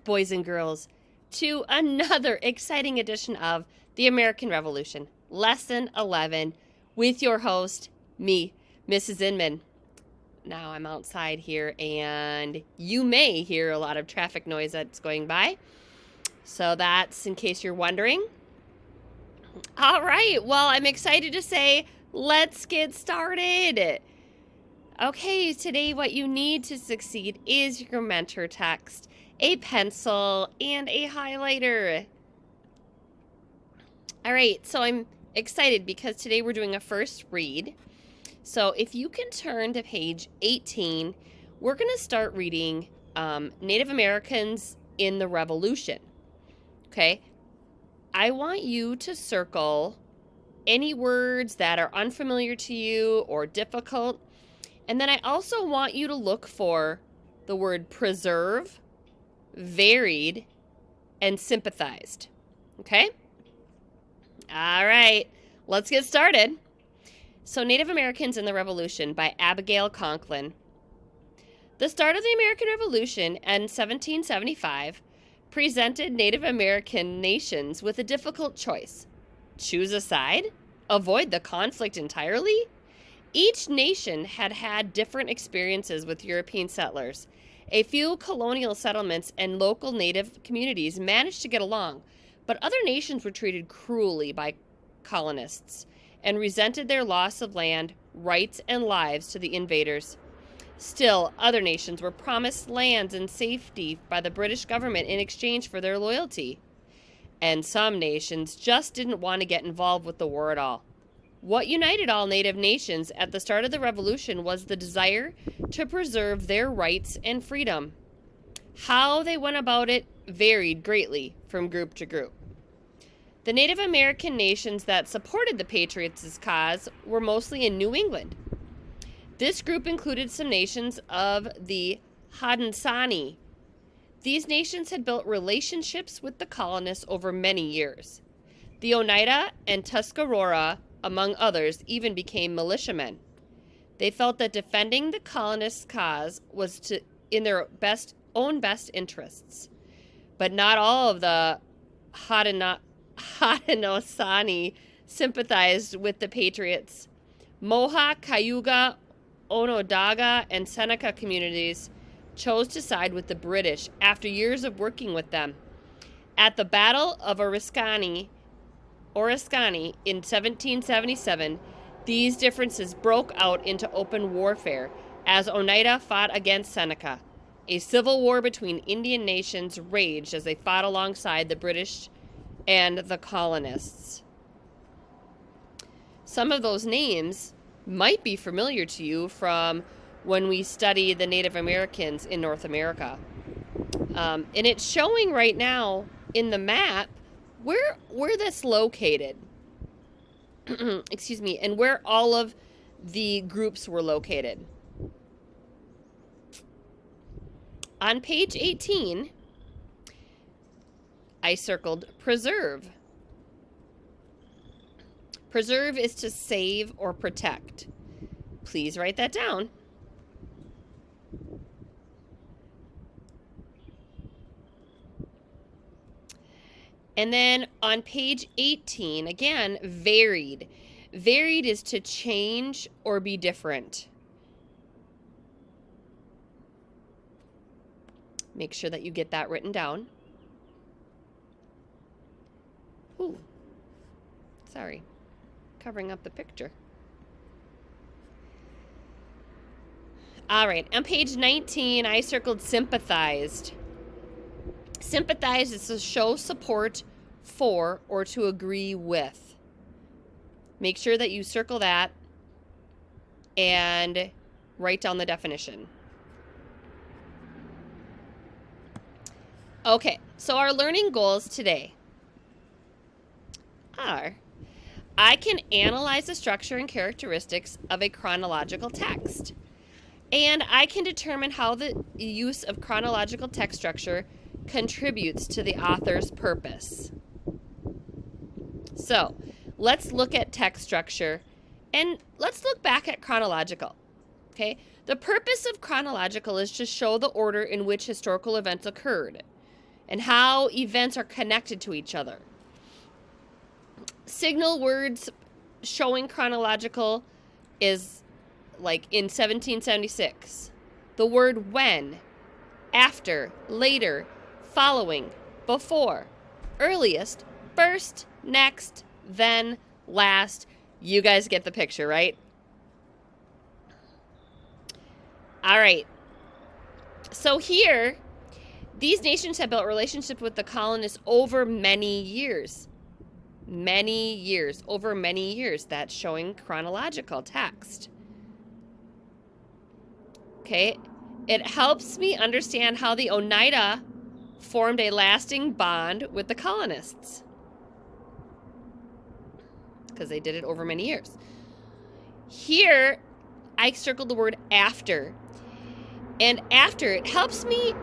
boys and girls, to another exciting edition of the American Revolution, Lesson 11, with your host, me, Mrs. Inman. Now I'm outside here, and you may hear a lot of traffic noise that's going by. So that's in case you're wondering. All right, well, I'm excited to say, let's get started. Okay, today what you need to succeed is your mentor text, a pencil, and a highlighter. All right, so I'm excited because today we're doing a first read. So if you can turn to page 18, we're going to start reading Native Americans in the Revolution. Okay, I want you to circle any words that are unfamiliar to you or difficult. And then I also want you to look for the word preserve, varied, and sympathized. Okay? All right, let's get started. So, Native Americans in the Revolution by Abigail Conklin. The start of the American Revolution in 1775 presented Native American nations with a difficult choice. Choose a side? Avoid the conflict entirely? Each nation had had different experiences with European settlers. A few colonial settlements and local native communities managed to get along, but other nations were treated cruelly by colonists and resented their loss of land, rights, and lives to the invaders. Still, other nations were promised lands and safety by the British government in exchange for their loyalty. And some nations just didn't want to get involved with the war at all. What united all Native nations at the start of the Revolution was the desire to preserve their rights and freedom. How they went about it varied greatly from group to group. The Native American nations that supported the Patriots' cause were mostly in New England. This group included some nations of the Haudenosaunee. These nations had built relationships with the colonists over many years. The Oneida and Tuscarora, among others, even became militiamen. They felt that defending the colonists' cause was in their own best interests. But not all of the Haudenosaunee sympathized with the Patriots. Mohawk, Cayuga, Onondaga, and Seneca communities chose to side with the British after years of working with them. At the Battle of Oriskany in 1777, these differences broke out into open warfare as Oneida fought against Seneca. A civil war between Indian nations raged as they fought alongside the British and the colonists. Some of those names might be familiar to you from when we study the Native Americans in North America. And it's showing right now in the map where that's located. Excuse me, and where all of the groups were located. On page 18, I circled preserve. Preserve is to save or protect. Please write that down. And then on page 18, again, varied. Varied is to change or be different. Make sure that you get that written down. Ooh, sorry, covering up the picture. All right, on page 19, I circled sympathized. Sympathize is to show support for or to agree with. Make sure that you circle that and write down the definition. Okay, so our learning goals today are: I can analyze the structure and characteristics of a chronological text, and I can determine how the use of chronological text structure contributes to the author's purpose. So, let's look at text structure and let's look back at chronological. Okay? The purpose of chronological is to show the order in which historical events occurred. and how events are connected to each other. Signal words showing chronological is like in 1776. The word when, after, later, following, before, earliest, first, next, then, last. You guys get the picture, right? All right. So here, these nations have built relationships with the colonists over many years. Many years. Over many years. That's showing chronological text. Okay. It helps me understand how the Oneida formed a lasting bond with the colonists, because they did it over many years. Here, I circled the word after. And after, it helps me...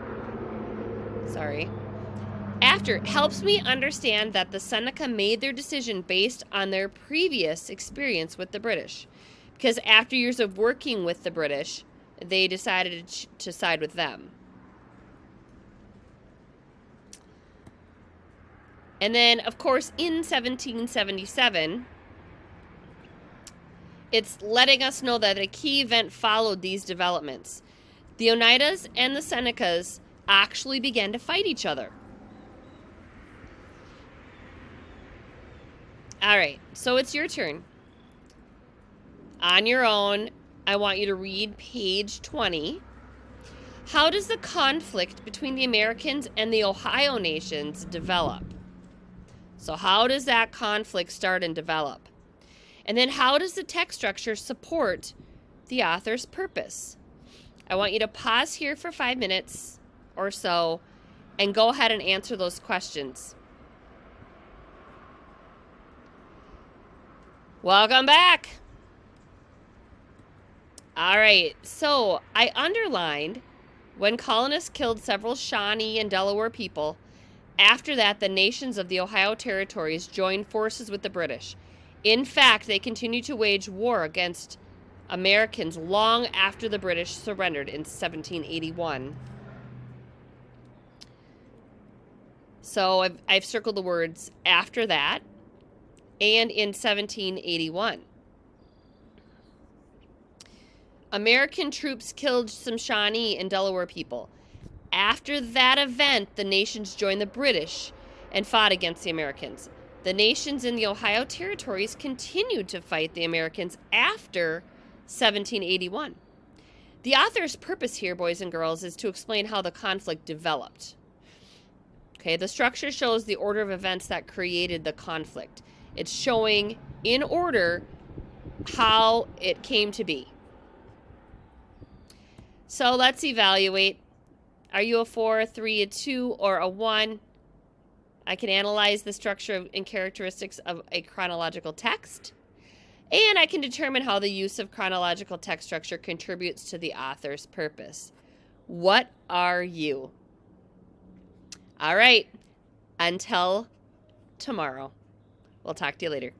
After, it helps me understand that the Seneca made their decision based on their previous experience with the British. Because after years of working with the British, they decided to side with them. And then, of course, in 1777, it's letting us know that a key event followed these developments. The Oneidas and the Senecas actually began to fight each other. All right, so it's your turn. On your own, I want you to read page 20. How does the conflict between the Americans and the Ohio nations develop? So how does that conflict start and develop? And then how does the text structure support the author's purpose? I want you to pause here for 5 minutes or so and go ahead and answer those questions. Welcome back. All right, so I underlined when colonists killed several Shawnee and Delaware people. After that, the nations of the Ohio territories joined forces with the British. In fact, they continued to wage war against Americans long after the British surrendered in 1781. So I've circled the words after that and in 1781. American troops killed some Shawnee and Delaware people. After that event, the nations joined the British and fought against the Americans. The nations in the Ohio territories continued to fight the Americans after 1781. The author's purpose here, boys and girls, is to explain how the conflict developed. Okay, the structure shows the order of events that created the conflict. It's showing in order how it came to be. So let's evaluate. Are you a 4, a 3, a 2, or a 1? I can analyze the structure and characteristics of a chronological text. And I can determine how the use of chronological text structure contributes to the author's purpose. What are you? All right. Until tomorrow. We'll talk to you later.